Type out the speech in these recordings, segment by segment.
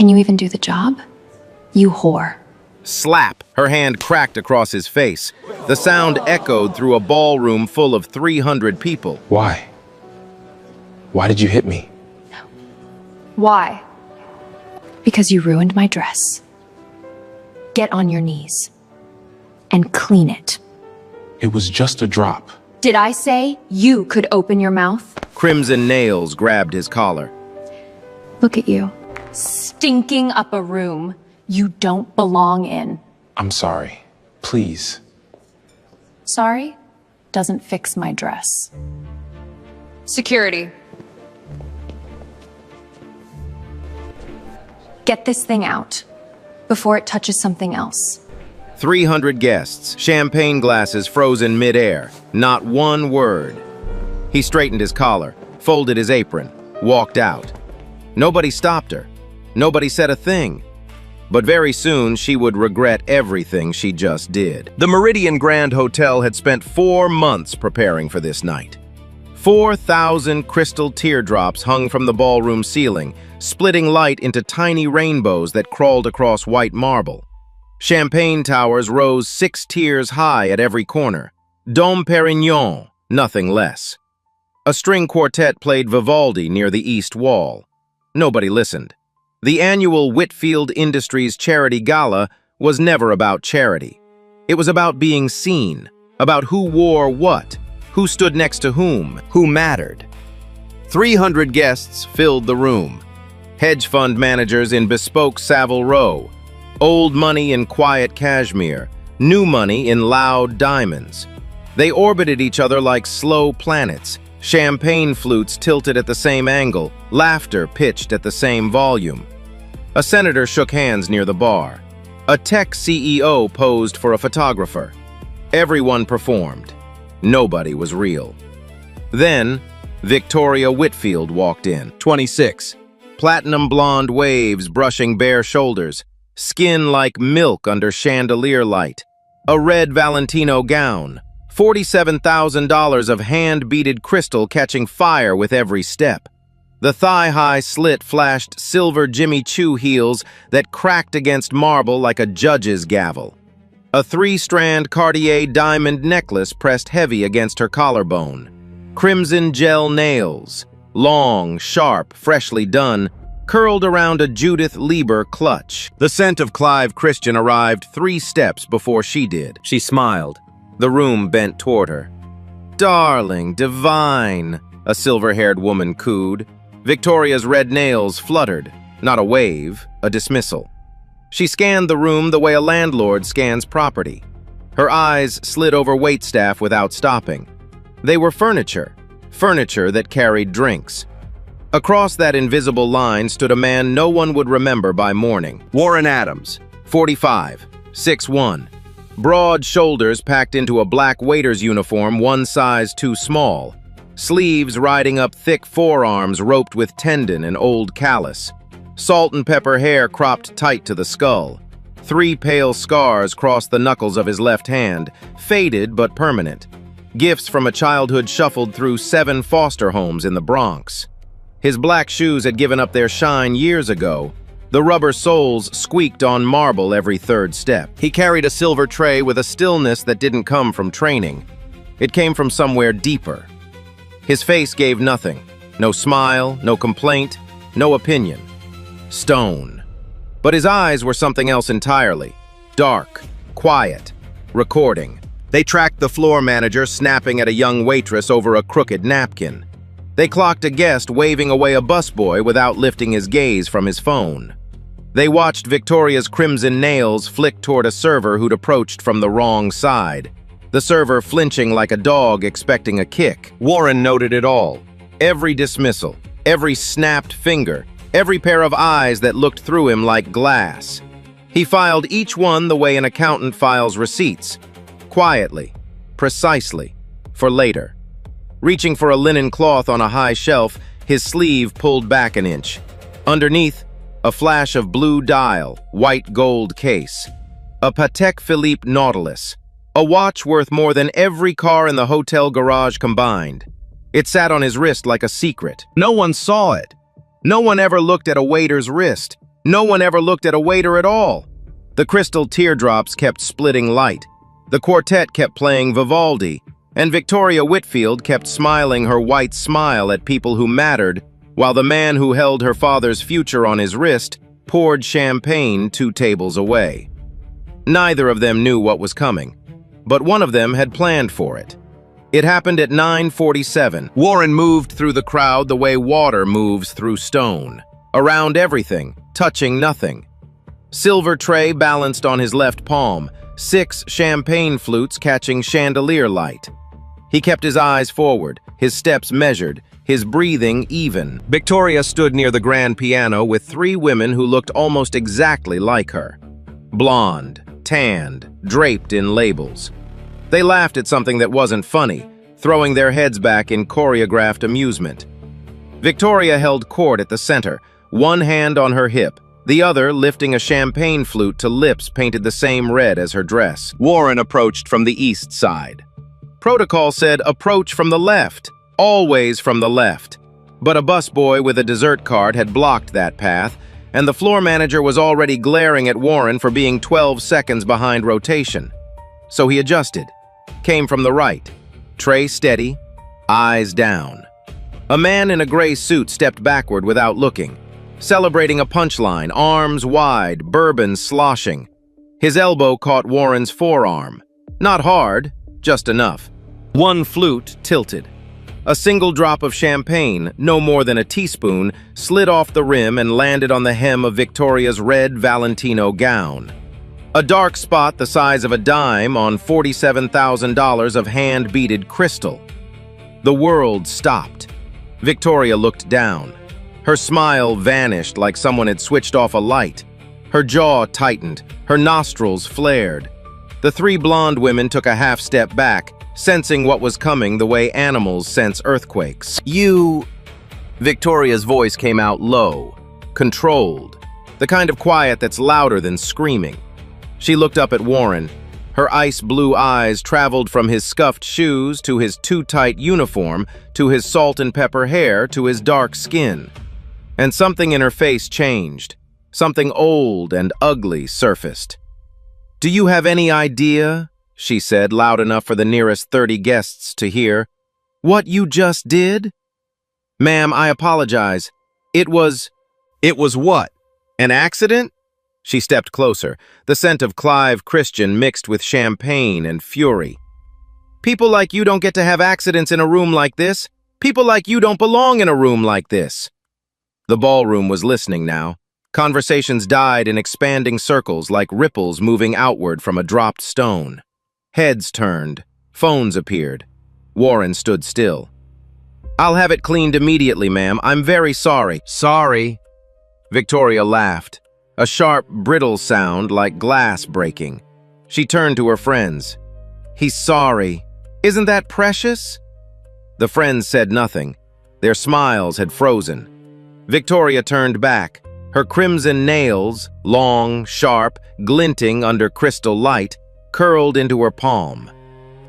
Can you even do the job? You whore. Slap! Her hand cracked across his face. The sound echoed through a ballroom full of 300 people. Why? Why did you hit me? Why? Because you ruined my dress. Get on your knees. And clean it. It was just a drop. Did I say you could open your mouth? Crimson nails grabbed his collar. Look at you. Stinking up a room you don't belong in. I'm sorry. Please. Sorry doesn't fix my dress. Security. Get this thing out before it touches something else. 300 guests, champagne glasses frozen midair. Not one word. He straightened his collar, folded his apron, walked out. Nobody stopped her. Nobody said a thing. But very soon, she would regret everything she just did. The Meridian Grand Hotel had spent 4 months preparing for this night. 4,000 crystal teardrops hung from the ballroom ceiling, splitting light into tiny rainbows that crawled across white marble. Champagne towers rose 6 tiers high at every corner. Dom Perignon, nothing less. A string quartet played Vivaldi near the east wall. Nobody listened. The annual Whitfield Industries Charity Gala was never about charity. It was about being seen, about who wore what, who stood next to whom, who mattered. 300 guests filled the room. Hedge fund managers in bespoke Savile Row, old money in quiet cashmere, new money in loud diamonds. They orbited each other like slow planets, champagne flutes tilted at the same angle, laughter pitched at the same volume. A senator shook hands near the bar. A tech CEO posed for a photographer. Everyone performed. Nobody was real. Then, Victoria Whitfield walked in. 26. Platinum blonde waves brushing bare shoulders, skin like milk under chandelier light. A red Valentino gown. $47,000 of hand-beaded crystal catching fire with every step. The thigh-high slit flashed silver Jimmy Choo heels that cracked against marble like a judge's gavel. A 3-strand Cartier diamond necklace pressed heavy against her collarbone. Crimson gel nails, long, sharp, freshly done, curled around a Judith Lieber clutch. The scent of Clive Christian arrived 3 steps before she did. She smiled. The room bent toward her. "Darling, divine," a silver-haired woman cooed. Victoria's red nails fluttered. Not a wave, a dismissal. She scanned the room the way a landlord scans property. Her eyes slid over waitstaff without stopping. They were furniture, furniture that carried drinks. Across that invisible line stood a man no one would remember by morning. Warren Adams, 45, 6'1". Broad shoulders packed into a black waiter's uniform 1 size too small. Sleeves riding up thick forearms roped with tendon and old callus. Salt and pepper hair cropped tight to the skull. 3 pale scars crossed the knuckles of his left hand, faded but permanent. Gifts from a childhood shuffled through 7 foster homes in the Bronx. His black shoes had given up their shine years ago. The rubber soles squeaked on marble every 3rd step. He carried a silver tray with a stillness that didn't come from training. It came from somewhere deeper. His face gave nothing. No smile, no complaint, no opinion. Stone. But his eyes were something else entirely. Dark, quiet, recording. They tracked the floor manager snapping at a young waitress over a crooked napkin. They clocked a guest waving away a busboy without lifting his gaze from his phone. They watched Victoria's crimson nails flick toward a server who'd approached from the wrong side. The server flinching like a dog expecting a kick. Warren noted it all. Every dismissal, every snapped finger, every pair of eyes that looked through him like glass. He filed each one the way an accountant files receipts. Quietly, precisely, for later. Reaching for a linen cloth on a high shelf, his sleeve pulled back an inch. Underneath, a flash of blue dial, white gold case. A Patek Philippe Nautilus. A watch worth more than every car in the hotel garage combined. It sat on his wrist like a secret. No one saw it. No one ever looked at a waiter's wrist. No one ever looked at a waiter at all. The crystal teardrops kept splitting light. The quartet kept playing Vivaldi, and Victoria Whitfield kept smiling her white smile at people who mattered, while the man who held her father's future on his wrist poured champagne 2 tables away. Neither of them knew what was coming, but one of them had planned for it. It happened at 9:47. Warren moved through the crowd the way water moves through stone, around everything, touching nothing. Silver tray balanced on his left palm, 6 champagne flutes catching chandelier light. He kept his eyes forward, his steps measured, his breathing even. Victoria stood near the grand piano with 3 women who looked almost exactly like her. Blonde, tanned, draped in labels. They laughed at something that wasn't funny, throwing their heads back in choreographed amusement. Victoria held court at the center, one hand on her hip, the other lifting a champagne flute to lips painted the same red as her dress. Warren approached from the east side. Protocol said approach from the left, always from the left. But a busboy with a dessert cart had blocked that path, and the floor manager was already glaring at Warren for being 12 seconds behind rotation. So he adjusted. Came from the right. Tray steady, eyes down. A man in a gray suit stepped backward without looking, celebrating a punchline, arms wide, bourbon sloshing. His elbow caught Warren's forearm. Not hard, just enough. One flute tilted. A single drop of champagne, no more than a teaspoon, slid off the rim and landed on the hem of Victoria's red Valentino gown. A dark spot the size of a dime on $47,000 of hand-beaded crystal. The world stopped. Victoria looked down. Her smile vanished like someone had switched off a light. Her jaw tightened. Her nostrils flared. The 3 blonde women took a half step back, sensing what was coming the way animals sense earthquakes. You... Victoria's voice came out low, controlled, the kind of quiet that's louder than screaming. She looked up at Warren. Her ice-blue eyes traveled from his scuffed shoes to his too-tight uniform, to his salt and pepper hair, to his dark skin. And something in her face changed. Something old and ugly surfaced. "Do you have any idea," she said, loud enough for the nearest 30 guests to hear, "what you just did?" "Ma'am, I apologize. It was..." "It was what? An accident?" She stepped closer, the scent of Clive Christian mixed with champagne and fury. "People like you don't get to have accidents in a room like this. People like you don't belong in a room like this." The ballroom was listening now. Conversations died in expanding circles like ripples moving outward from a dropped stone. Heads turned. Phones appeared. Warren stood still. "I'll have it cleaned immediately, ma'am. I'm very sorry." "Sorry?" Victoria laughed. A sharp, brittle sound like glass breaking. She turned to her friends. "He's sorry. Isn't that precious?" The friends said nothing. Their smiles had frozen. Victoria turned back. Her crimson nails, long, sharp, glinting under crystal light, curled into her palm.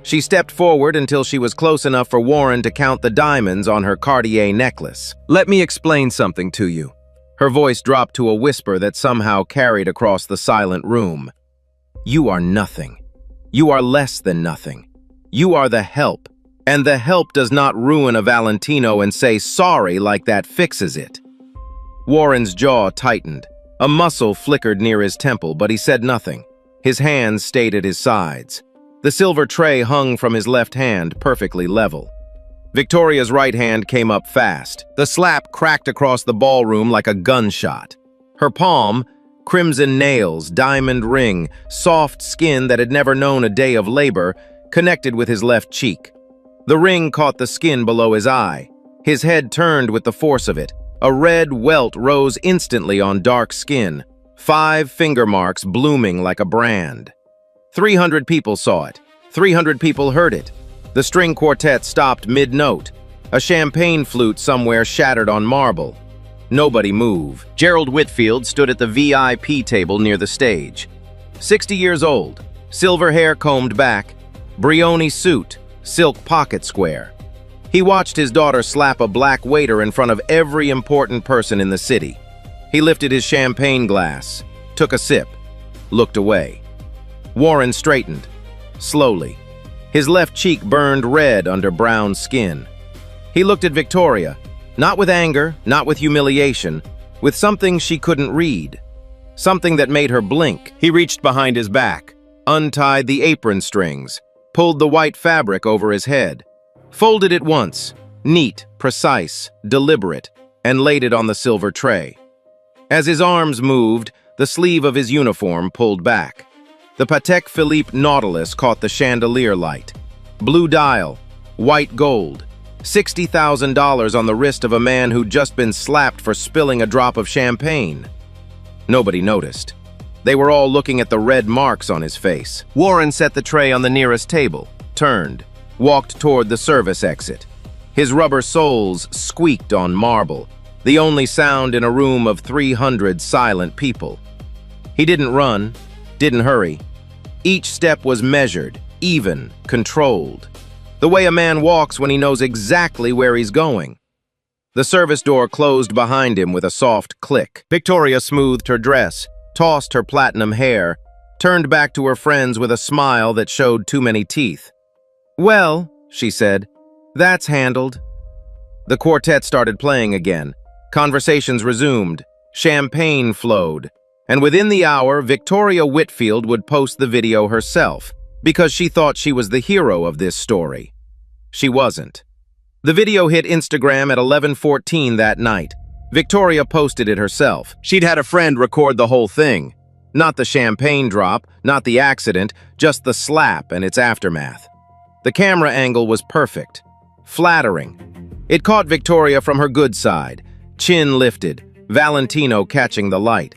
She stepped forward until she was close enough for Warren to count the diamonds on her Cartier necklace. "Let me explain something to you." Her voice dropped to a whisper that somehow carried across the silent room. "You are nothing. You are less than nothing. You are the help, and the help does not ruin a Valentino and say sorry like that fixes it." Warren's jaw tightened. A muscle flickered near his temple, but he said nothing. His hands stayed at his sides. The silver tray hung from his left hand, perfectly level. Victoria's right hand came up fast. The slap cracked across the ballroom like a gunshot. Her palm, crimson nails, diamond ring, soft skin that had never known a day of labor, connected with his left cheek. The ring caught the skin below his eye. His head turned with the force of it. A red welt rose instantly on dark skin, 5 finger marks blooming like a brand. 300 people saw it. 300 people heard it. The string quartet stopped mid-note. A champagne flute somewhere shattered on marble. Nobody moved. Gerald Whitfield stood at the VIP table near the stage. 60 years old, silver hair combed back, Brioni suit, silk pocket square. He watched his daughter slap a black waiter in front of every important person in the city. He lifted his champagne glass, took a sip, looked away. Warren straightened, slowly. His left cheek burned red under brown skin. He looked at Victoria, not with anger, not with humiliation, with something she couldn't read. Something that made her blink. He reached behind his back, untied the apron strings, pulled the white fabric over his head, folded it once, neat, precise, deliberate, and laid it on the silver tray. As his arms moved, the sleeve of his uniform pulled back. The Patek Philippe Nautilus caught the chandelier light. Blue dial, white gold, $60,000 on the wrist of a man who'd just been slapped for spilling a drop of champagne. Nobody noticed. They were all looking at the red marks on his face. Warren set the tray on the nearest table, turned, walked toward the service exit. His rubber soles squeaked on marble, the only sound in a room of 300 silent people. He didn't run, didn't hurry. Each step was measured, even, controlled. The way a man walks when he knows exactly where he's going. The service door closed behind him with a soft click. Victoria smoothed her dress, tossed her platinum hair, turned back to her friends with a smile that showed too many teeth. "Well," she said, "that's handled." The quartet started playing again. Conversations resumed. Champagne flowed. And within the hour, Victoria Whitfield would post the video herself, because she thought she was the hero of this story. She wasn't. The video hit Instagram at 11:14 that night. Victoria posted it herself. She'd had a friend record the whole thing. Not the champagne drop, not the accident, just the slap and its aftermath. The camera angle was perfect, flattering. It caught Victoria from her good side, chin lifted, Valentino catching the light.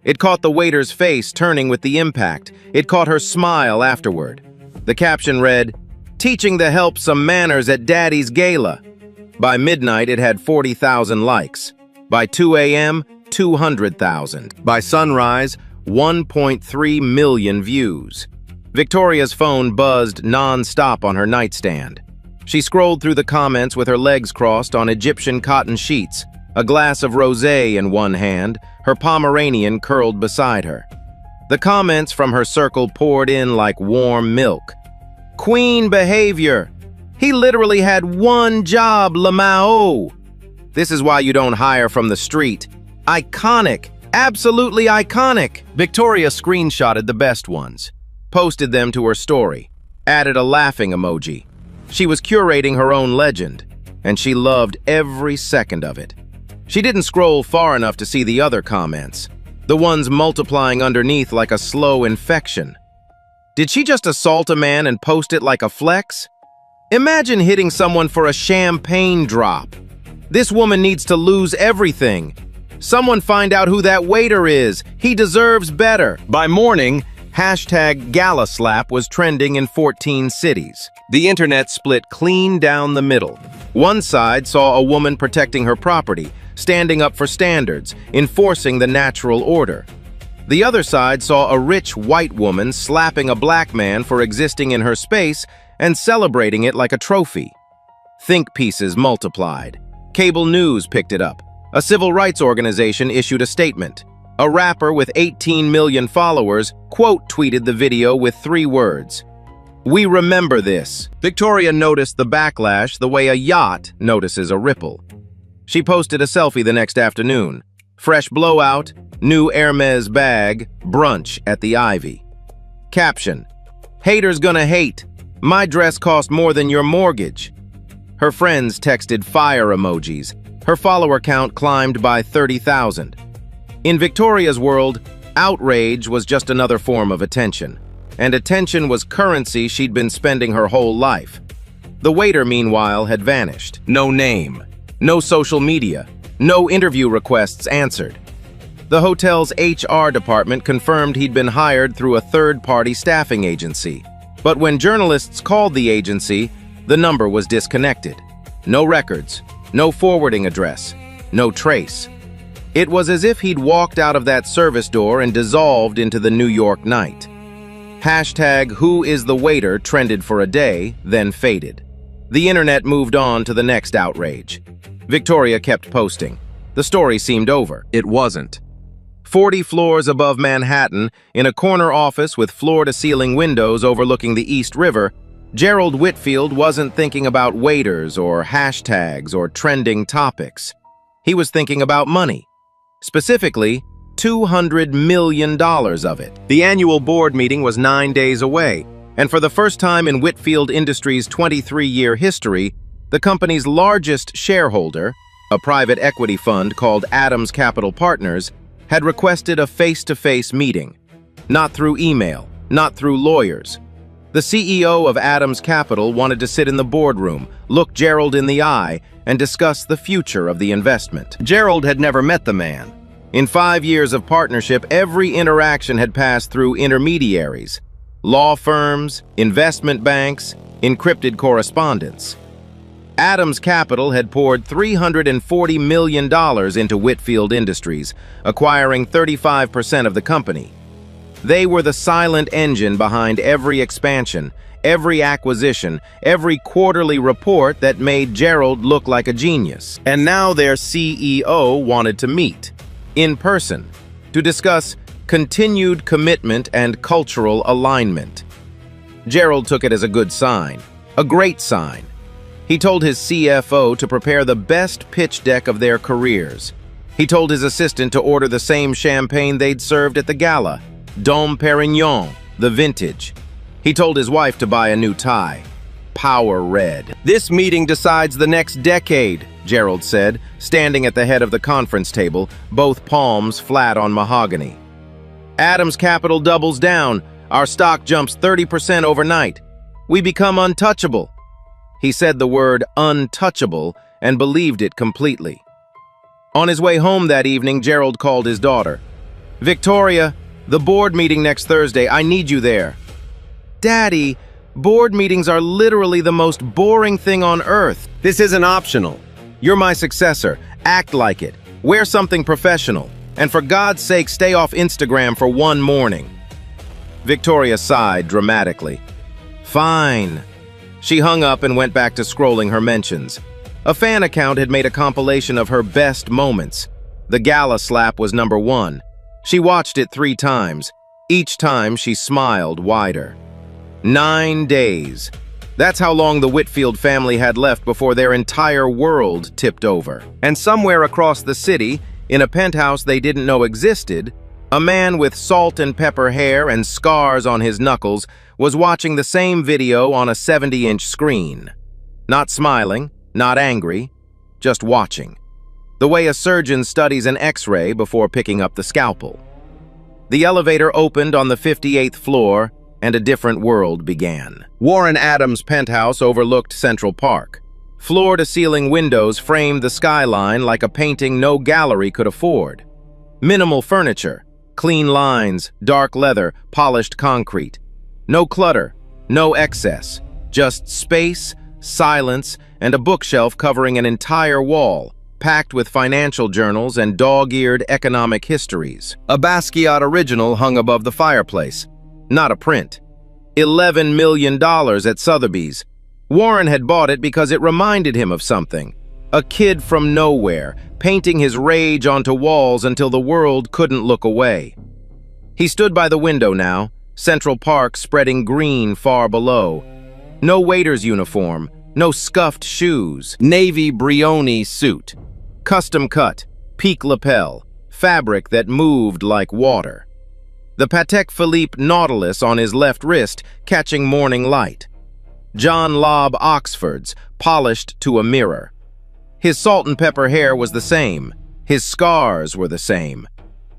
It caught the waiter's face turning with the impact. It caught her smile afterward. The caption read, "Teaching the help some manners at Daddy's Gala." By midnight, it had 40,000 likes. By 2 a.m., 200,000. By sunrise, 1.3 million views. Victoria's phone buzzed non-stop on her nightstand. She scrolled through the comments with her legs crossed on Egyptian cotton sheets, a glass of rosé in one hand, her Pomeranian curled beside her. The comments from her circle poured in like warm milk. "Queen behavior. He literally had one job, Lamau. This is why you don't hire from the street. Iconic. Absolutely iconic." Victoria screenshotted the best ones, posted them to her story, added a laughing emoji. She was curating her own legend, and she loved every second of it. She didn't scroll far enough to see the other comments, the ones multiplying underneath like a slow infection. Did she just assault a man and post it like a flex? Imagine hitting someone for a champagne drop. This woman needs to lose everything. Someone find out who that waiter is. He deserves better. By morning, #GalaSlap was trending in 14 cities. The internet split clean down the middle. One side saw a woman protecting her property, standing up for standards, enforcing the natural order. The other side saw a rich white woman slapping a black man for existing in her space and celebrating it like a trophy. Think pieces multiplied. Cable news picked it up. A civil rights organization issued a statement. A rapper with 18 million followers quote-tweeted the video with 3 words. "We remember this." Victoria noticed the backlash the way a yacht notices a ripple. She posted a selfie the next afternoon. Fresh blowout, new Hermes bag, brunch at the Ivy. Caption, "Haters gonna hate. My dress cost more than your mortgage." Her friends texted fire emojis. Her follower count climbed by 30,000. In Victoria's world, outrage was just another form of attention. And attention was currency she'd been spending her whole life. The waiter, meanwhile, had vanished. No name. No social media. No interview requests answered. The hotel's HR department confirmed he'd been hired through a third-party staffing agency. But when journalists called the agency, the number was disconnected. No records, no forwarding address, no trace. It was as if he'd walked out of that service door and dissolved into the New York night. #WhoIsTheWaiter trended for a day, then faded. The internet moved on to the next outrage. Victoria kept posting. The story seemed over. It wasn't. 40 floors above Manhattan, in a corner office with floor-to-ceiling windows overlooking the East River, Gerald Whitfield wasn't thinking about waiters or hashtags or trending topics. He was thinking about money. Specifically, $200 million of it. The annual board meeting was 9 days away, and for the first time in Whitfield Industries' 23-year history, the company's largest shareholder, a private equity fund called Adams Capital Partners, had requested a face-to-face meeting. Not through email, not through lawyers. The CEO of Adams Capital wanted to sit in the boardroom, look Gerald in the eye, and discuss the future of the investment. Gerald had never met the man. In 5 years of partnership, every interaction had passed through intermediaries, law firms, investment banks, encrypted correspondence. Adams Capital had poured $340 million into Whitfield Industries, acquiring 35% of the company. They were the silent engine behind every expansion, every acquisition, every quarterly report that made Gerald look like a genius. And now their CEO wanted to meet, in person, to discuss continued commitment and cultural alignment. Gerald took it as a good sign, a great sign. He told his CFO to prepare the best pitch deck of their careers. He told his assistant to order the same champagne they'd served at the gala, Dom Perignon, the vintage. He told his wife to buy a new tie, Power Red. "This meeting decides the next decade," Gerald said, standing at the head of the conference table, both palms flat on mahogany. "Adams Capital doubles down. Our stock jumps 30% overnight. We become untouchable." He said the word untouchable and believed it completely. On his way home that evening, Gerald called his daughter. "Victoria, the board meeting next Thursday. I need you there." "Daddy, board meetings are literally the most boring thing on earth." "This isn't optional. You're my successor. Act like it. Wear something professional. And for God's sake, stay off Instagram for one morning." Victoria sighed dramatically. "Fine." She hung up and went back to scrolling her mentions. A fan account had made a compilation of her best moments. The gala slap was number 1. She watched it 3 times. Each time she smiled wider. 9 days. That's how long the Whitfield family had left before their entire world tipped over. And somewhere across the city, in a penthouse they didn't know existed, a man with salt and pepper hair and scars on his knuckles was watching the same video on a 70-inch screen. Not smiling, not angry, just watching. The way a surgeon studies an X-ray before picking up the scalpel. The elevator opened on the 58th floor, and a different world began. Warren Adams' penthouse overlooked Central Park. Floor-to-ceiling windows framed the skyline like a painting no gallery could afford. Minimal furniture, clean lines, dark leather, polished concrete. No clutter, no excess, just space, silence, and a bookshelf covering an entire wall, packed with financial journals and dog-eared economic histories. A Basquiat original hung above the fireplace. Not a print. $11 million at Sotheby's. Warren had bought it because it reminded him of something. A kid from nowhere, painting his rage onto walls until the world couldn't look away. He stood by the window now, Central Park spreading green far below. No waiter's uniform, no scuffed shoes. Navy Brioni suit. Custom cut, peak lapel, fabric that moved like water. The Patek Philippe Nautilus on his left wrist catching morning light. John Lobb Oxfords, polished to a mirror. His salt and pepper hair was the same. His scars were the same.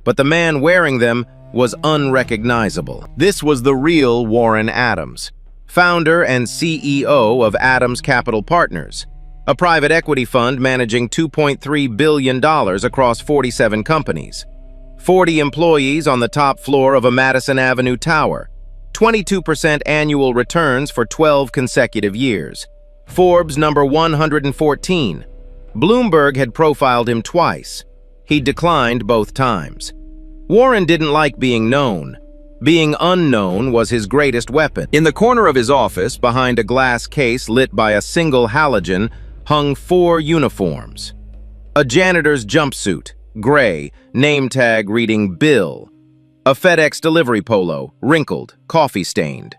But the man wearing them was unrecognizable. This was the real Warren Adams, founder and CEO of Adams Capital Partners, a private equity fund managing $2.3 billion across 47 companies. 40 employees on the top floor of a Madison Avenue tower. 22% annual returns for 12 consecutive years. Forbes number 114. Bloomberg had profiled him twice. He declined both times. Warren didn't like being known. Being unknown was his greatest weapon. In the corner of his office, behind a glass case lit by a single halogen, hung 4 uniforms. A janitor's jumpsuit, gray, name tag reading Bill. A FedEx delivery polo, wrinkled, coffee-stained.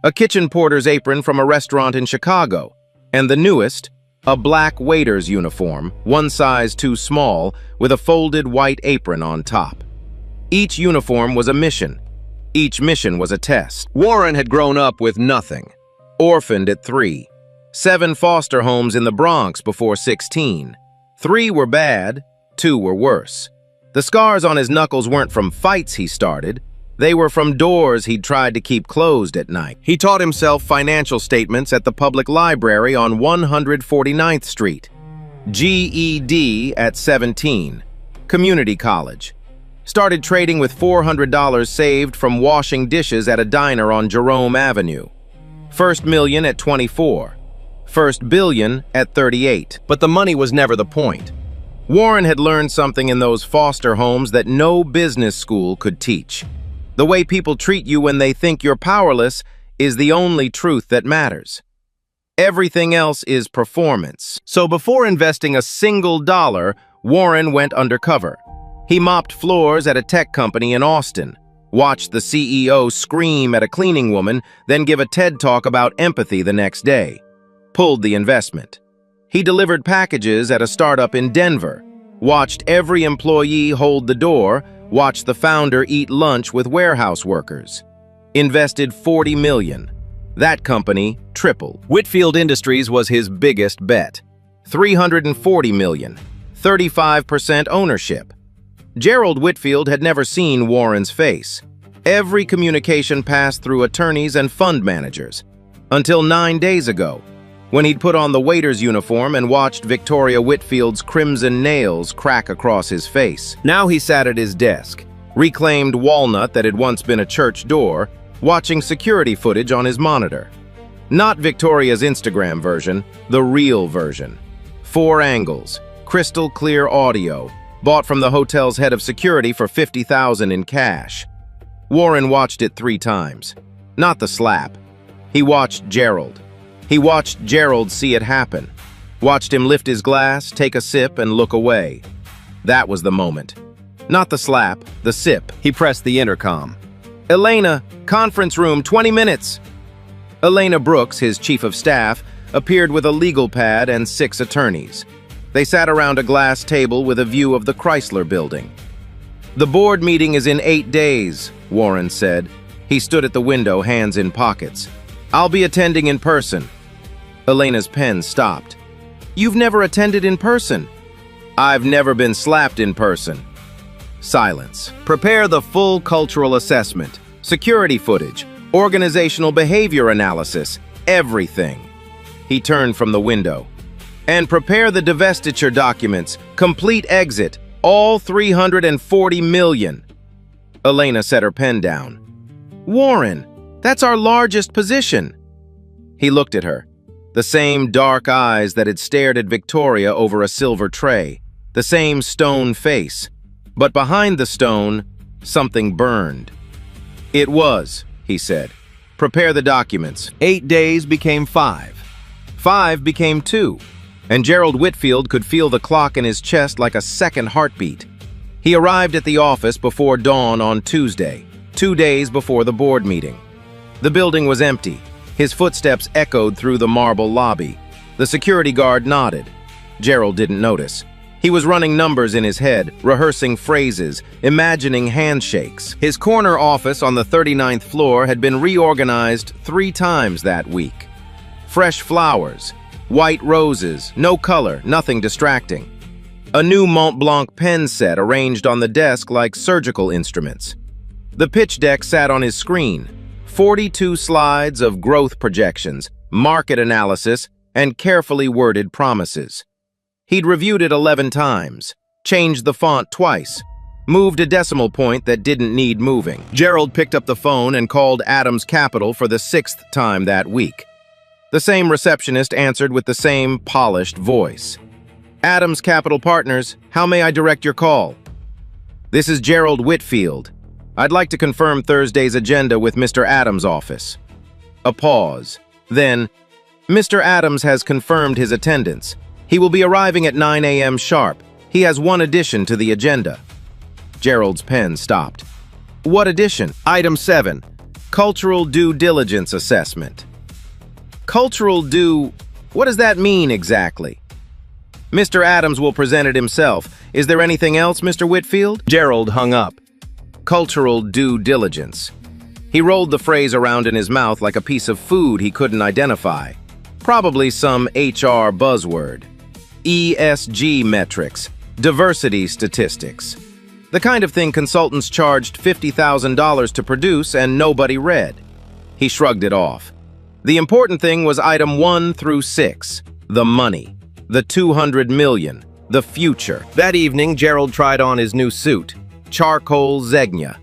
A kitchen porter's apron from a restaurant in Chicago. And the newest, a black waiter's uniform, one size too small, with a folded white apron on top. Each uniform was a mission. Each mission was a test. Warren had grown up with nothing. Orphaned at 3. 7 foster homes in the Bronx before 16. 3 were bad, 2 were worse. The scars on his knuckles weren't from fights he started. They were from doors he'd tried to keep closed at night. He taught himself financial statements at the public library on 149th Street. GED at 17. Community college. Started trading with $400 saved from washing dishes at a diner on Jerome Avenue. First million at 24. First billion at 38. But the money was never the point. Warren had learned something in those foster homes that no business school could teach. The way people treat you when they think you're powerless is the only truth that matters. Everything else is performance. So before investing a single dollar, Warren went undercover. He mopped floors at a tech company in Austin, watched the CEO scream at a cleaning woman, then give a TED talk about empathy the next day. Pulled the investment. He delivered packages at a startup in Denver, watched every employee hold the door, watched the founder eat lunch with warehouse workers. Invested $40 million. That company tripled. Whitfield Industries was his biggest bet. $340 million. 35% ownership. Gerald Whitfield had never seen Warren's face. Every communication passed through attorneys and fund managers. Until 9 days ago, when he'd put on the waiter's uniform and watched Victoria Whitfield's crimson nails crack across his face. Now he sat at his desk, reclaimed walnut that had once been a church door, watching security footage on his monitor. Not Victoria's Instagram version, the real version. 4 angles, crystal clear audio, bought from the hotel's head of security for $50,000 in cash. Warren watched it 3 times. Not the slap. He watched Gerald. He watched Gerald see it happen. Watched him lift his glass, take a sip, and look away. That was the moment. Not the slap, the sip. He pressed the intercom. "Elena, conference room, 20 minutes." Elena Brooks, his chief of staff, appeared with a legal pad and 6 attorneys. They sat around a glass table with a view of the Chrysler Building. "The board meeting is in 8 days," Warren said. He stood at the window, hands in pockets. "I'll be attending in person." Elena's pen stopped. "You've never attended in person." "I've never been slapped in person." Silence. "Prepare the full cultural assessment, security footage, organizational behavior analysis, everything." He turned from the window. "And prepare the divestiture documents, complete exit, all $340 million. Elena set her pen down. "Warren, that's our largest position." He looked at her. The same dark eyes that had stared at Victoria over a silver tray. The same stone face. But behind the stone, something burned. "It was," he said. "Prepare the documents." 8 days became 5. 5 became 2. And Gerald Whitfield could feel the clock in his chest like a second heartbeat. He arrived at the office before dawn on Tuesday, 2 days before the board meeting. The building was empty. His footsteps echoed through the marble lobby. The security guard nodded. Gerald didn't notice. He was running numbers in his head, rehearsing phrases, imagining handshakes. His corner office on the 39th floor had been reorganized 3 times that week. Fresh flowers, white roses, no color, nothing distracting. A new Mont Blanc pen set arranged on the desk like surgical instruments. The pitch deck sat on his screen. 42 slides of growth projections, market analysis, and carefully worded promises. He'd reviewed it 11 times, changed the font twice, moved a decimal point that didn't need moving. Gerald picked up the phone and called Adams Capital for the 6th time that week. The same receptionist answered with the same polished voice. "Adams Capital Partners, how may I direct your call?" "This is Gerald Whitfield. I'd like to confirm Thursday's agenda with Mr. Adams' office." A pause. Then, "Mr. Adams has confirmed his attendance. He will be arriving at 9 a.m. sharp. He has one addition to the agenda. Gerald's pen stopped. What addition? Item 7. Cultural due diligence assessment. Cultural due... What does that mean exactly? Mr. Adams will present it himself. Is there anything else, Mr. Whitfield? Gerald hung up. Cultural due diligence. He rolled the phrase around in his mouth like a piece of food he couldn't identify. Probably some HR buzzword. ESG metrics. Diversity statistics. The kind of thing consultants charged $50,000 to produce and nobody read. He shrugged it off. The important thing was item 1 through 6. The money. The 200 million. The future. That evening, Gerald tried on his new suit. Charcoal Zegna.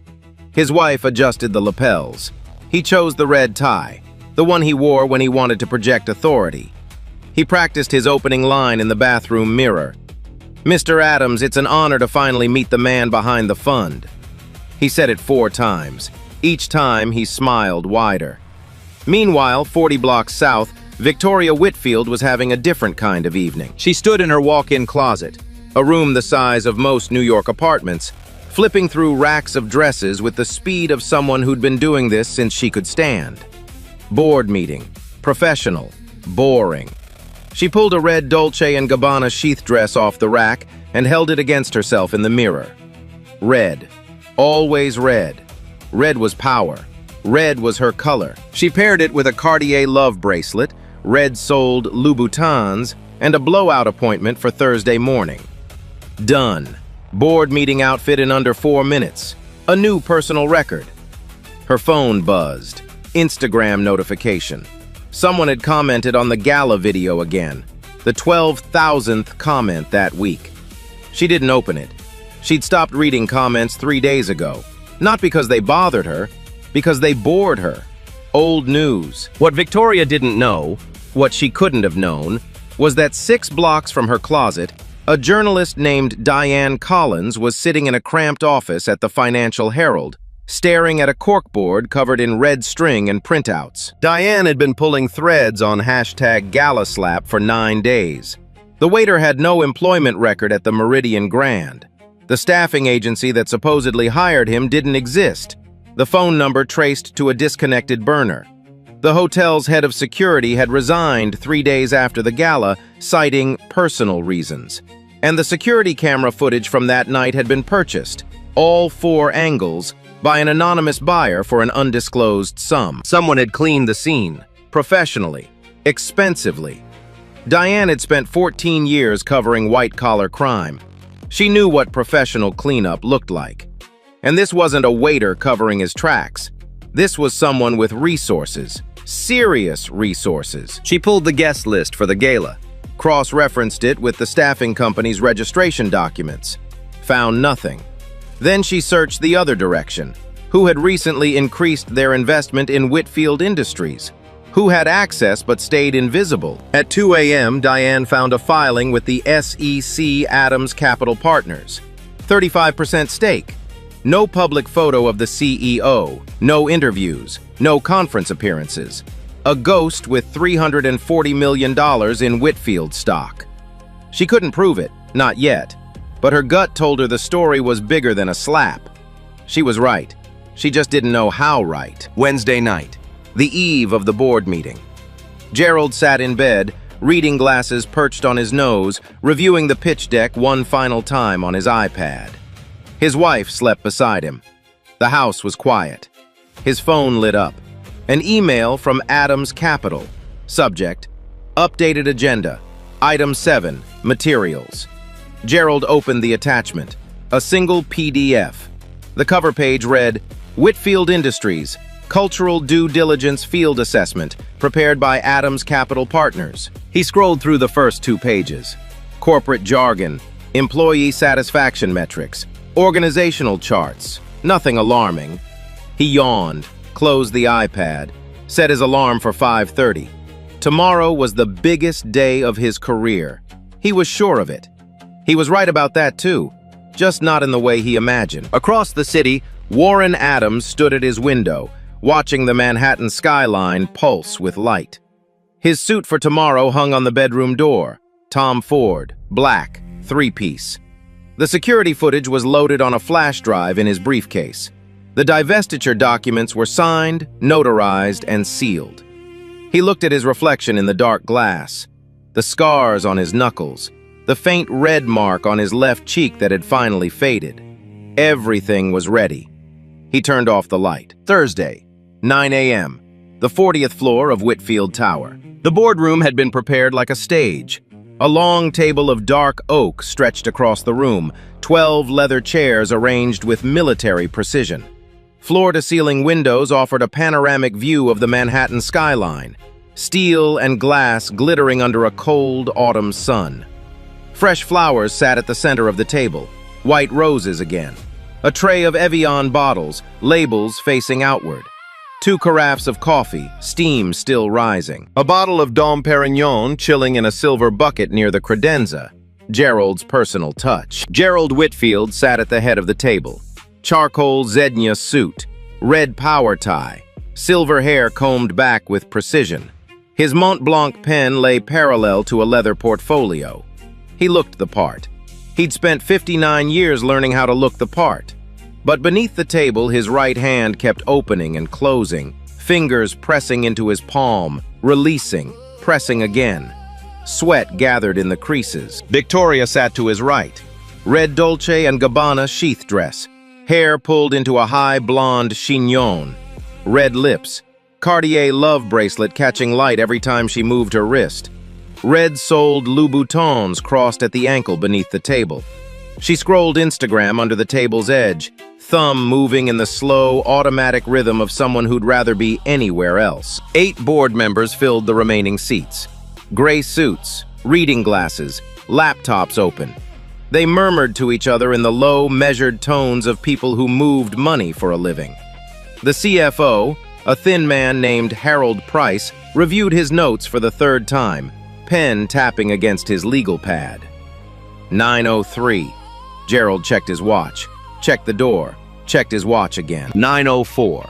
His wife adjusted the lapels. He chose the red tie, the one he wore when he wanted to project authority. He practiced his opening line in the bathroom mirror. Mr. Adams, it's an honor to finally meet the man behind the fund. He said it 4 times. Each time, he smiled wider. Meanwhile, 40 blocks south, Victoria Whitfield was having a different kind of evening. She stood in her walk-in closet, a room the size of most New York apartments, flipping through racks of dresses with the speed of someone who'd been doing this since she could stand. Board meeting. Professional. Boring. She pulled a red Dolce & Gabbana sheath dress off the rack and held it against herself in the mirror. Red. Always red. Red was power. Red was her color. She paired it with a Cartier love bracelet, red-soled Louboutins, and a blowout appointment for Thursday morning. Done. Board meeting outfit in under 4 minutes. A new personal record. Her phone buzzed. Instagram notification. Someone had commented on the gala video again. The 12,000th comment that week. She didn't open it. She'd stopped reading comments 3 days ago. Not because they bothered her, because they bored her. Old news. What Victoria didn't know, what she couldn't have known, was that 6 blocks from her closet, a journalist named Diane Collins was sitting in a cramped office at the Financial Herald, staring at a corkboard covered in red string and printouts. Diane had been pulling threads on #GalaSlap for 9 days. The waiter had no employment record at the Meridian Grand. The staffing agency that supposedly hired him didn't exist. The phone number traced to a disconnected burner. The hotel's head of security had resigned 3 days after the gala, citing personal reasons. And the security camera footage from that night had been purchased, all 4 angles, by an anonymous buyer for an undisclosed sum. Someone had cleaned the scene, professionally, expensively. Diane had spent 14 years covering white-collar crime. She knew what professional cleanup looked like. And this wasn't a waiter covering his tracks. This was someone with resources, serious resources. She pulled the guest list for the gala, cross-referenced it with the staffing company's registration documents. Found nothing. Then she searched the other direction. Who had recently increased their investment in Whitfield Industries? Who had access but stayed invisible? At 2 a.m., Diane found a filing with the SEC Adams Capital Partners. 35% stake. No public photo of the CEO, no interviews, no conference appearances. A ghost with $340 million in Whitfield stock. She couldn't prove it, not yet, but her gut told her the story was bigger than a slap. She was right. She just didn't know how right. Wednesday night, the eve of the board meeting. Gerald sat in bed, reading glasses perched on his nose, reviewing the pitch deck one final time on his iPad. His wife slept beside him. The house was quiet. His phone lit up. An email from Adams Capital. Subject: Updated agenda. Item 7. Materials. Gerald opened the attachment. A single PDF. The cover page read, Whitfield Industries, Cultural Due Diligence Field Assessment, prepared by Adams Capital Partners. He scrolled through the first 2 pages. Corporate jargon, employee satisfaction metrics, organizational charts, nothing alarming. He yawned, closed the iPad, set his alarm for 5:30. Tomorrow was the biggest day of his career. He was sure of it. He was right about that too, just not in the way he imagined. Across the city, Warren Adams stood at his window, watching the Manhattan skyline pulse with light. His suit for tomorrow hung on the bedroom door. Tom Ford, black, 3-piece. The security footage was loaded on a flash drive in his briefcase. The divestiture documents were signed, notarized, and sealed. He looked at his reflection in the dark glass, the scars on his knuckles, the faint red mark on his left cheek that had finally faded. Everything was ready. He turned off the light. Thursday, 9 a.m., the 40th floor of Whitfield Tower. The boardroom had been prepared like a stage. A long table of dark oak stretched across the room, 12 leather chairs arranged with military precision. Floor-to-ceiling windows offered a panoramic view of the Manhattan skyline, steel and glass glittering under a cold autumn sun. Fresh flowers sat at the center of the table, white roses again. A tray of Evian bottles, labels facing outward. 2 carafes of coffee, steam still rising. A bottle of Dom Perignon chilling in a silver bucket near the credenza, Gerald's personal touch. Gerald Whitfield sat at the head of the table. Charcoal Zegna suit, red power tie, silver hair combed back with precision. His Mont Blanc pen lay parallel to a leather portfolio. He looked the part. He'd spent 59 years learning how to look the part. But beneath the table, his right hand kept opening and closing, fingers pressing into his palm, releasing, pressing again. Sweat gathered in the creases. Victoria sat to his right. Red Dolce & Gabbana sheath dress, hair pulled into a high blonde chignon. Red lips, Cartier love bracelet catching light every time she moved her wrist. Red-soled Louboutins crossed at the ankle beneath the table. She scrolled Instagram under the table's edge, thumb moving in the slow, automatic rhythm of someone who'd rather be anywhere else. 8 board members filled the remaining seats. Gray suits, reading glasses, laptops open. They murmured to each other in the low, measured tones of people who moved money for a living. The CFO, a thin man named Harold Price, reviewed his notes for the 3rd time, pen tapping against his legal pad. 9:03. Gerald checked his watch, checked the door, checked his watch again. 9:04.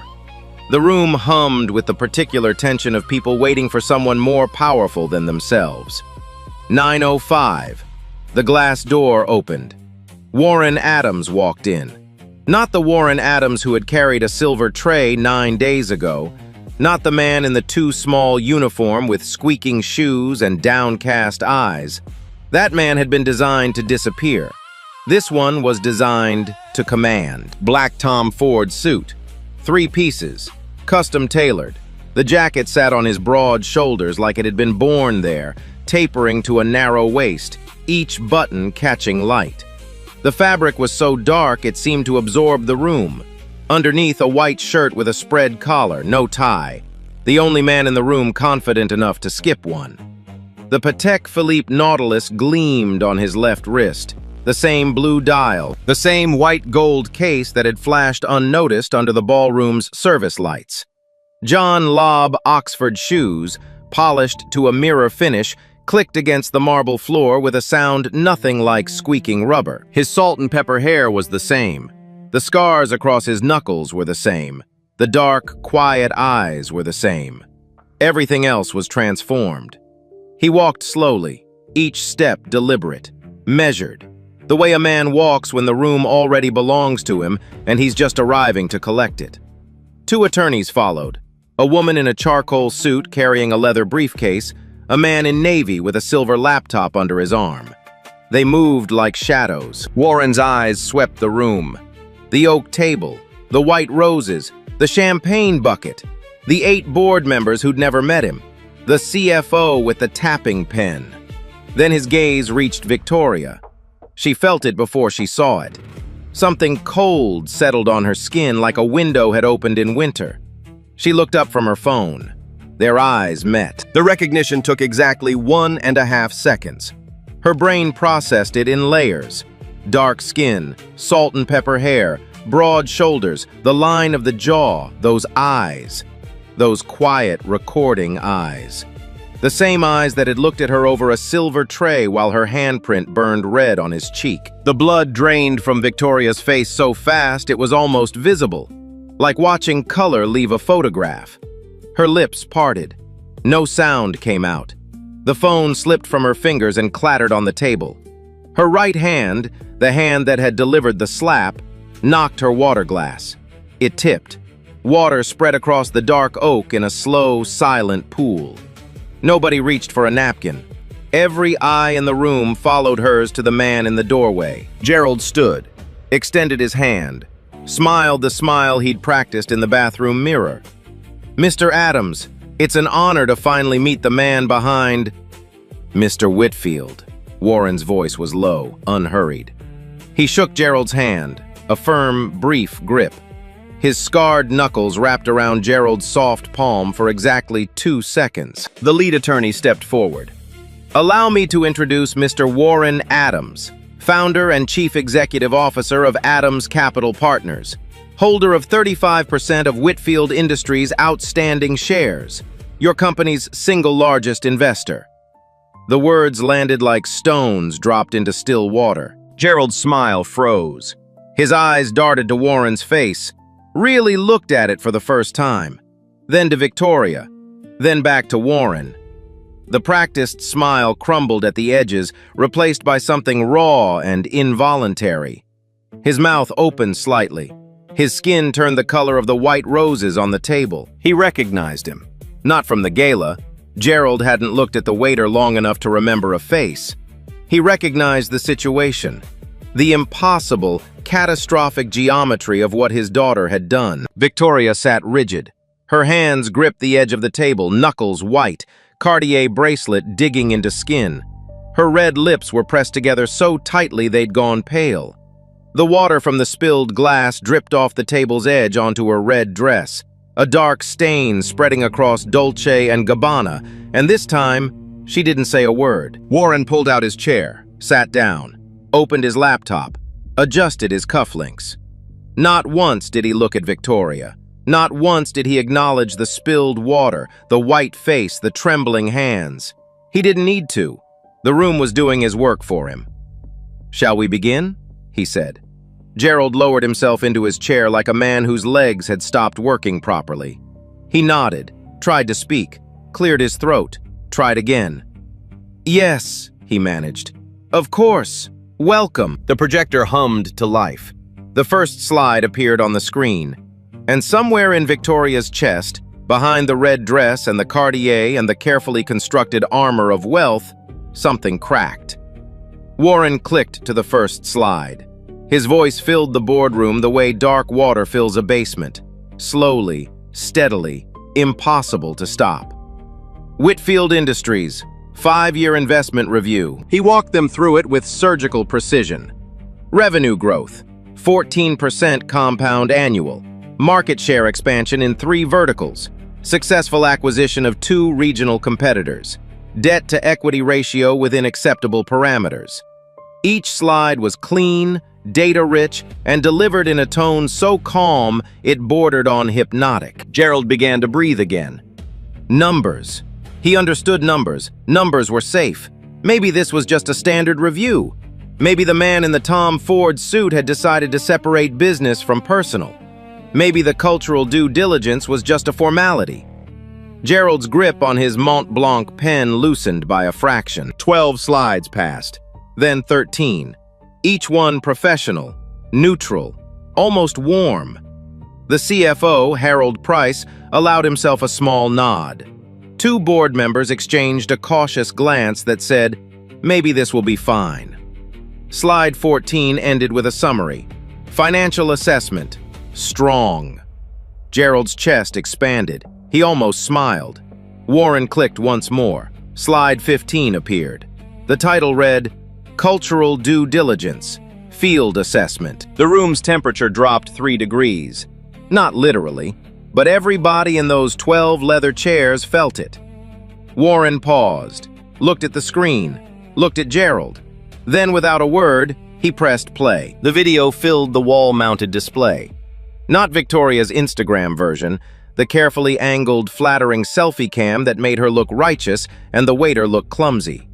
The room hummed with the particular tension of people waiting for someone more powerful than themselves. 9:05. The glass door opened. Warren Adams walked in. Not the Warren Adams who had carried a silver tray 9 days ago, not the man in the too small uniform with squeaking shoes and downcast eyes. That man had been designed to disappear. This one was designed to command. Black Tom Ford suit, 3 pieces, custom tailored. The jacket sat on his broad shoulders like it had been born there, tapering to a narrow waist, each button catching light. The fabric was so dark it seemed to absorb the room. Underneath, a white shirt with a spread collar, no tie. The only man in the room confident enough to skip one. The Patek Philippe Nautilus gleamed on his left wrist. The same blue dial, the same white gold case that had flashed unnoticed under the ballroom's service lights. John Lobb Oxford shoes, polished to a mirror finish, clicked against the marble floor with a sound nothing like squeaking rubber. His salt and pepper hair was the same. The scars across his knuckles were the same. The dark, quiet eyes were the same. Everything else was transformed. He walked slowly, each step deliberate, measured, the way a man walks when the room already belongs to him and he's just arriving to collect it. 2 attorneys followed, a woman in a charcoal suit carrying a leather briefcase, a man in navy with a silver laptop under his arm. They moved like shadows. Warren's eyes swept the room. The oak table, the white roses, the champagne bucket, the 8 board members who'd never met him, the CFO with the tapping pen. Then his gaze reached Victoria. She felt it before she saw it. Something cold settled on her skin like a window had opened in winter. She looked up from her phone. Their eyes met. The recognition took exactly 1.5 seconds. Her brain processed it in layers. Dark skin, salt and pepper hair, broad shoulders, the line of the jaw, those eyes. Those quiet, recording eyes. The same eyes that had looked at her over a silver tray while her handprint burned red on his cheek. The blood drained from Victoria's face so fast it was almost visible, like watching color leave a photograph. Her lips parted. No sound came out. The phone slipped from her fingers and clattered on the table. Her right hand, the hand that had delivered the slap, knocked her water glass. It tipped. Water spread across the dark oak in a slow, silent pool. Nobody reached for a napkin. Every eye in the room followed hers to the man in the doorway. Gerald stood, extended his hand, smiled the smile he'd practiced in the bathroom mirror. "Mr. Adams, it's an honor to finally meet the man behind—" "Mr. Whitfield." Warren's voice was low, unhurried. He shook Gerald's hand, a firm, brief grip. His scarred knuckles wrapped around Gerald's soft palm for exactly 2 seconds. The lead attorney stepped forward. "Allow me to introduce Mr. Warren Adams, founder and chief executive officer of Adams Capital Partners, holder of 35% of Whitfield Industries' outstanding shares, your company's single largest investor." The words landed like stones dropped into still water. Gerald's smile froze. His eyes darted to Warren's face, really looked at it for the first time, then to Victoria, then back to Warren. The practiced smile crumbled at the edges, replaced by something raw and involuntary. His mouth opened slightly. His skin turned the color of the white roses on the table. He recognized him. Not from the gala. Gerald hadn't looked at the waiter long enough to remember a face. He recognized the situation, the impossible, catastrophic geometry of what his daughter had done. Victoria sat rigid. Her hands gripped the edge of the table, knuckles white, Cartier bracelet digging into skin. Her red lips were pressed together so tightly they'd gone pale. The water from the spilled glass dripped off the table's edge onto her red dress, a dark stain spreading across Dolce & Gabbana, and this time, she didn't say a word. Warren pulled out his chair, sat down, opened his laptop, adjusted his cufflinks. Not once did he look at Victoria. Not once did he acknowledge the spilled water, the white face, the trembling hands. He didn't need to. The room was doing his work for him. "Shall we begin?" he said. Gerald lowered himself into his chair like a man whose legs had stopped working properly. He nodded, tried to speak, cleared his throat, tried again. "Yes," he managed. "Of course. Welcome." The projector hummed to life. The first slide appeared on the screen. And somewhere in Victoria's chest, behind the red dress and the Cartier and the carefully constructed armor of wealth, something cracked. Warren clicked to the first slide. His voice filled the boardroom the way dark water fills a basement. Slowly, steadily, impossible to stop. Whitfield Industries, 5-year investment review. He walked them through it with surgical precision. Revenue growth, 14% compound annual. Market share expansion in 3 verticals. Successful acquisition of 2 regional competitors. Debt-to-equity ratio within acceptable parameters. Each slide was clean, data-rich, and delivered in a tone so calm it bordered on hypnotic. Gerald began to breathe again. Numbers. He understood numbers. Numbers were safe. Maybe this was just a standard review. Maybe the man in the Tom Ford suit had decided to separate business from personal. Maybe the cultural due diligence was just a formality. Gerald's grip on his Mont Blanc pen loosened by a fraction. 12 slides passed, then 13. Each one professional, neutral, almost warm. The CFO, Harold Price, allowed himself a small nod. 2 board members exchanged a cautious glance that said, "Maybe this will be fine." Slide 14 ended with a summary. Financial assessment. Strong. Gerald's chest expanded. He almost smiled. Warren clicked once more. Slide 15 appeared. The title read, Cultural Due Diligence, Field Assessment. The room's temperature dropped 3 degrees. Not literally, but everybody in those 12 leather chairs felt it. Warren paused, looked at the screen, looked at Gerald. Then, without a word, he pressed play. The video filled the wall-mounted display. Not Victoria's Instagram version, the carefully angled, flattering selfie cam that made her look righteous and the waiter look clumsy.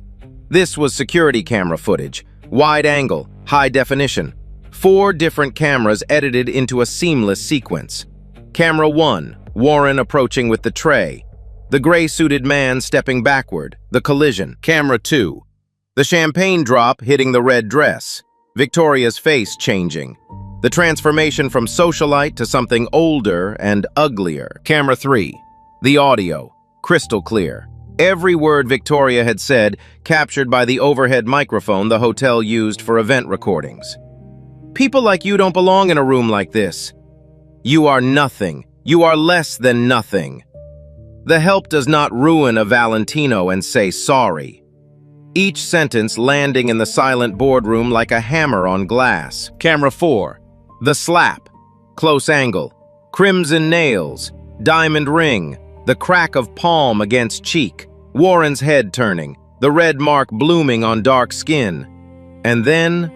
This was security camera footage, wide angle, high definition. 4 different cameras edited into a seamless sequence. Camera 1, Warren approaching with the tray. The gray-suited man stepping backward, the collision. Camera 2, The champagne drop hitting the red dress, Victoria's face changing. The transformation from socialite to something older and uglier. Camera 3. The audio, crystal clear. Every word Victoria had said captured by the overhead microphone the hotel used for event recordings. People like you don't belong in a room like this. You are nothing. You are less than nothing. The help does not ruin a Valentino and say sorry. Each sentence landing in the silent boardroom like a hammer on glass. Camera 4. The slap. Close angle. Crimson nails. Diamond ring. The crack of palm against cheek. Warren's head turning. The red mark blooming on dark skin. And then,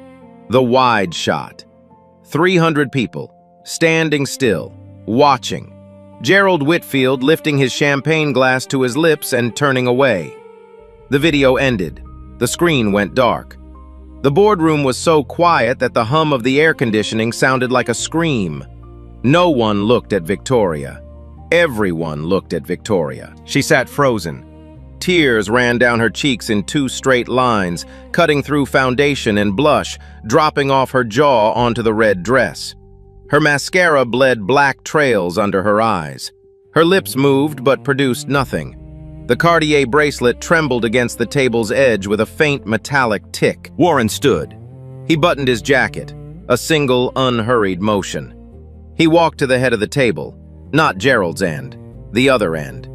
the wide shot. 300 people, standing still, watching. Gerald Whitfield lifting his champagne glass to his lips and turning away. The video ended. The screen went dark. The boardroom was so quiet that the hum of the air conditioning sounded like a scream. No one looked at Victoria. Everyone looked at Victoria. She sat frozen. Tears ran down her cheeks in 2 straight lines, cutting through foundation and blush, dropping off her jaw onto the red dress. Her mascara bled black trails under her eyes. Her lips moved but produced nothing. The Cartier bracelet trembled against the table's edge with a faint metallic tick. Warren stood. He buttoned his jacket, a single unhurried motion. He walked to the head of the table, not Gerald's end, the other end.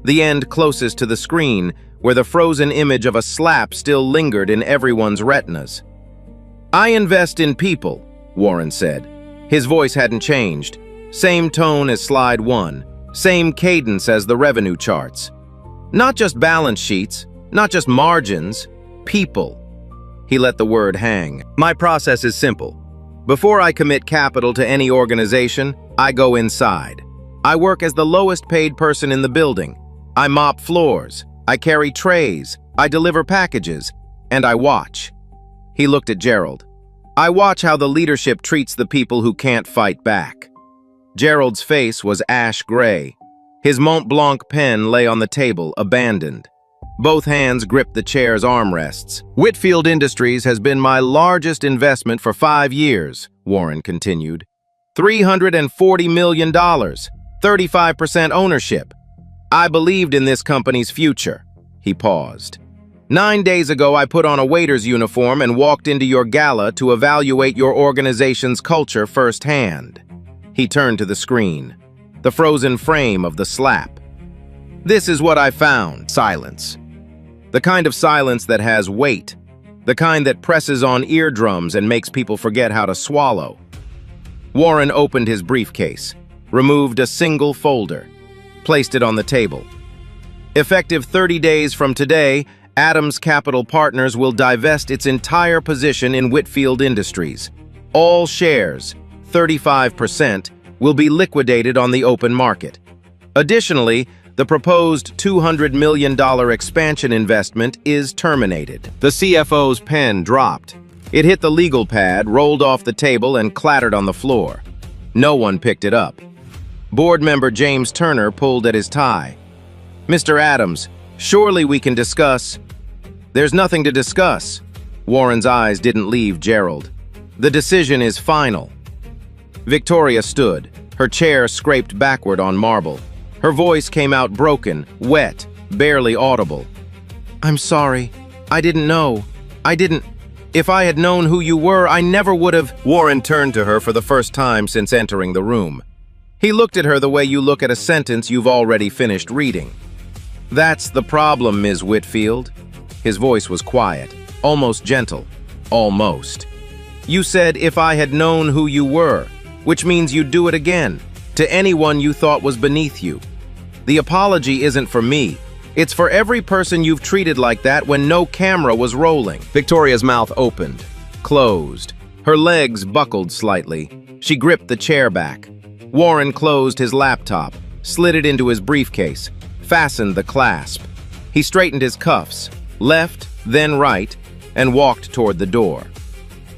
The end closest to the screen, where the frozen image of a slap still lingered in everyone's retinas. "I invest in people," Warren said. His voice hadn't changed. Same tone as slide 1, same cadence as the revenue charts. Not just balance sheets, not just margins, people. He let the word hang. "My process is simple. Before I commit capital to any organization, I go inside. I work as the lowest paid person in the building. I mop floors, I carry trays, I deliver packages, and I watch." He looked at Gerald. "I watch how the leadership treats the people who can't fight back." Gerald's face was ash gray. His Mont Blanc pen lay on the table, abandoned. Both hands gripped the chair's armrests. "Whitfield Industries has been my largest investment for 5 years," Warren continued. $340 million, 35% ownership. I believed in this company's future." He paused. 9 days ago, I put on a waiter's uniform and walked into your gala to evaluate your organization's culture firsthand. He turned to the screen, the frozen frame of the slap. "This is what I found." Silence. The kind of silence that has weight. The kind that presses on eardrums and makes people forget how to swallow. Warren opened his briefcase, removed a single folder, placed it on the table. "Effective 30 days from today, Adams Capital Partners will divest its entire position in Whitfield Industries. All shares, 35%, will be liquidated on the open market. Additionally, the proposed $200 million expansion investment is terminated." The CFO's pen dropped. It hit the legal pad, rolled off the table, and clattered on the floor. No one picked it up. Board member James Turner pulled at his tie. "Mr. Adams, surely we can discuss." "There's nothing to discuss." Warren's eyes didn't leave Gerald. "The decision is final." Victoria stood, her chair scraped backward on marble. Her voice came out broken, wet, barely audible. "I'm sorry. I didn't know. If I had known who you were, I never would have." Warren turned to her for the first time since entering the room. He looked at her the way you look at a sentence you've already finished reading. "That's the problem, Ms. Whitfield." His voice was quiet, almost gentle. Almost. "You said if I had known who you were, which means you'd do it again, to anyone you thought was beneath you. The apology isn't for me. It's for every person you've treated like that when no camera was rolling." Victoria's mouth opened, closed. Her legs buckled slightly. She gripped the chair back. Warren closed his laptop, slid it into his briefcase, fastened the clasp. He straightened his cuffs, left, then right, and walked toward the door.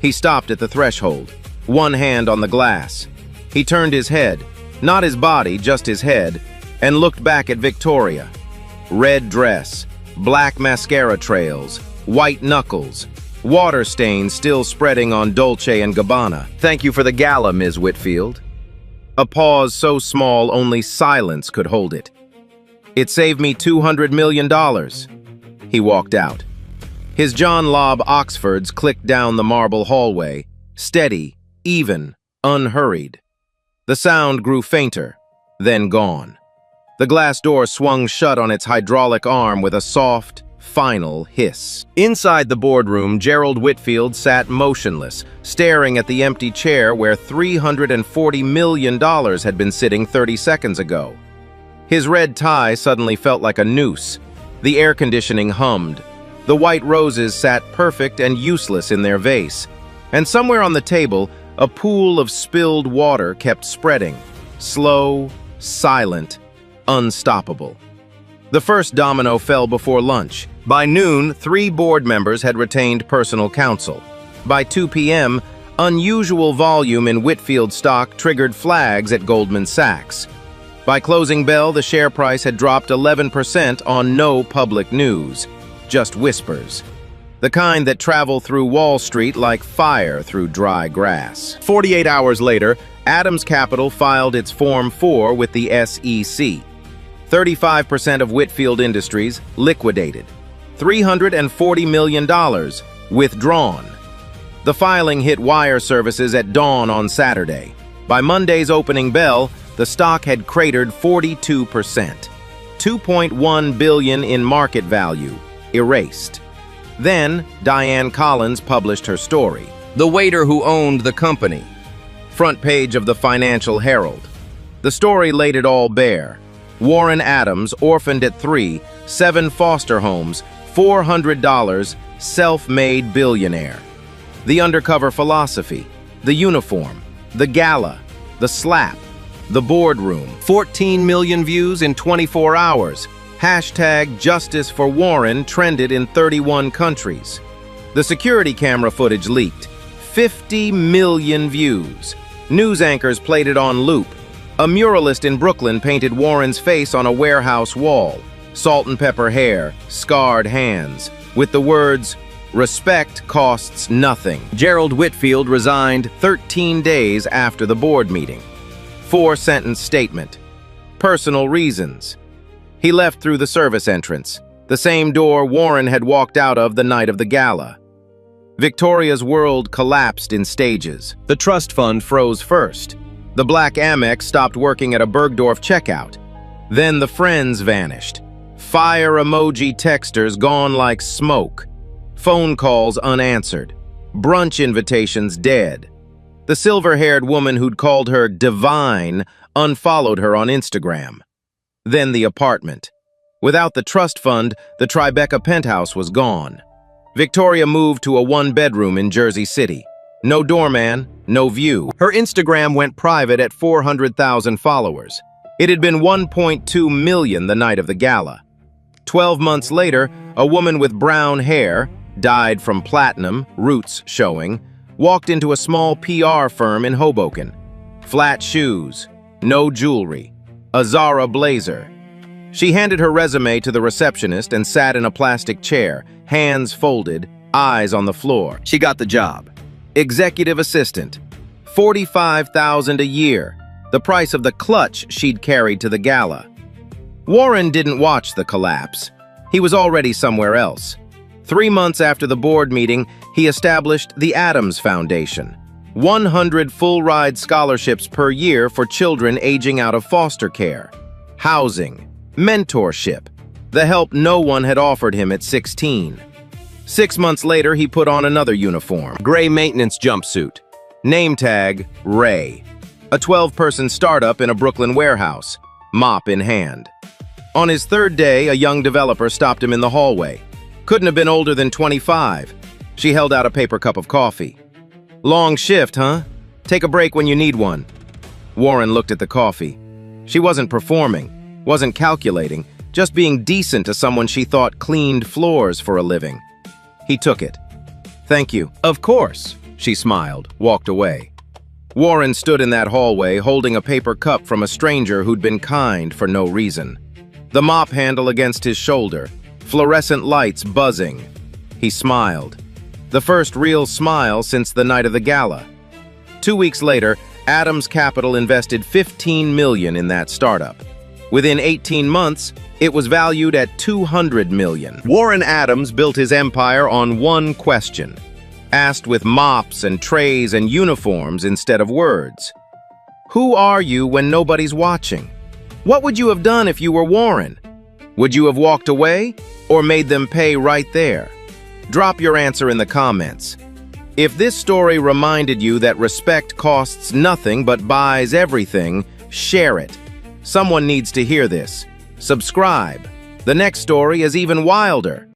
He stopped at the threshold, one hand on the glass. He turned his head, not his body, just his head, and looked back at Victoria. Red dress, black mascara trails, white knuckles, water stains still spreading on Dolce & Gabbana. "Thank you for the gala, Ms. Whitfield." A pause so small only silence could hold it. "It saved me $200 million. He walked out. His John Lobb Oxfords clicked down the marble hallway, steady, even, unhurried. The sound grew fainter, then gone. The glass door swung shut on its hydraulic arm with a soft, final hiss. Inside the boardroom, Gerald Whitfield sat motionless, staring at the empty chair where $340 million had been sitting 30 seconds ago. His red tie suddenly felt like a noose. The air conditioning hummed. The white roses sat perfect and useless in their vase. And somewhere on the table, a pool of spilled water kept spreading. Slow, silent, unstoppable. The first domino fell before lunch. By noon, 3 board members had retained personal counsel. By 2 p.m., unusual volume in Whitfield stock triggered flags at Goldman Sachs. By closing bell, the share price had dropped 11% on no public news, just whispers. The kind that travel through Wall Street like fire through dry grass. 48 hours later, Adams Capital filed its Form 4 with the SEC. 35% of Whitfield Industries liquidated. $340 million withdrawn. The filing hit wire services at dawn on Saturday. By Monday's opening bell, the stock had cratered 42%. $2.1 billion in market value, erased. Then, Diane Collins published her story. The waiter who owned the company. Front page of the Financial Herald. The story laid it all bare. Warren Adams, orphaned at 3, 7 foster homes, $400, self-made billionaire. The undercover philosophy, the uniform, the gala, the slap, the boardroom. 14 million views in 24 hours. Hashtag Justice for Warren trended in 31 countries. The security camera footage leaked. 50 million views. News anchors played it on loop. A muralist in Brooklyn painted Warren's face on a warehouse wall. Salt and pepper hair, scarred hands, with the words, "Respect costs nothing." Gerald Whitfield resigned 13 days after the board meeting. 4-sentence statement. Personal reasons. He left through the service entrance, the same door Warren had walked out of the night of the gala. Victoria's world collapsed in stages. The trust fund froze first. The black Amex stopped working at a Bergdorf checkout. Then the friends vanished. Fire emoji texters gone like smoke. Phone calls unanswered. Brunch invitations dead. The silver-haired woman who'd called her divine unfollowed her on Instagram. Then the apartment. Without the trust fund, the Tribeca penthouse was gone. Victoria moved to a 1-bedroom in Jersey City. No doorman, no view. Her Instagram went private at 400,000 followers. It had been 1.2 million the night of the gala. 12 months later, a woman with brown hair, dyed from platinum, roots showing, walked into a small PR firm in Hoboken. Flat shoes, no jewelry, a Zara blazer. She handed her resume to the receptionist and sat in a plastic chair, hands folded, eyes on the floor. She got the job. Executive assistant. $45,000 a year, the price of the clutch she'd carried to the gala. Warren didn't watch the collapse. He was already somewhere else. 3 months after the board meeting, he established the Adams Foundation. 100 full-ride scholarships per year for children aging out of foster care. Housing, mentorship, the help no one had offered him at 16. 6 months later, he put on another uniform, gray maintenance jumpsuit. Name tag, Ray. A 12-person startup in a Brooklyn warehouse, mop in hand. On his 3rd day, a young developer stopped him in the hallway. Couldn't have been older than 25. She held out a paper cup of coffee. Long shift, huh? Take a break when you need one. Warren looked at the coffee. She wasn't performing, wasn't calculating, just being decent to someone she thought cleaned floors for a living. He took it. Thank you. Of course, she smiled, walked away. Warren stood in that hallway holding a paper cup from a stranger who'd been kind for no reason. The mop handle against his shoulder, fluorescent lights buzzing. He smiled. The first real smile since the night of the gala. 2 weeks later, Adams Capital invested $15 million in that startup. Within 18 months, it was valued at $200 million. Warren Adams built his empire on one question, asked with mops and trays and uniforms instead of words. Who are you when nobody's watching? What would you have done if you were Warren? Would you have walked away or made them pay right there? Drop your answer in the comments. If this story reminded you that respect costs nothing but buys everything, share it. Someone needs to hear this. Subscribe. The next story is even wilder.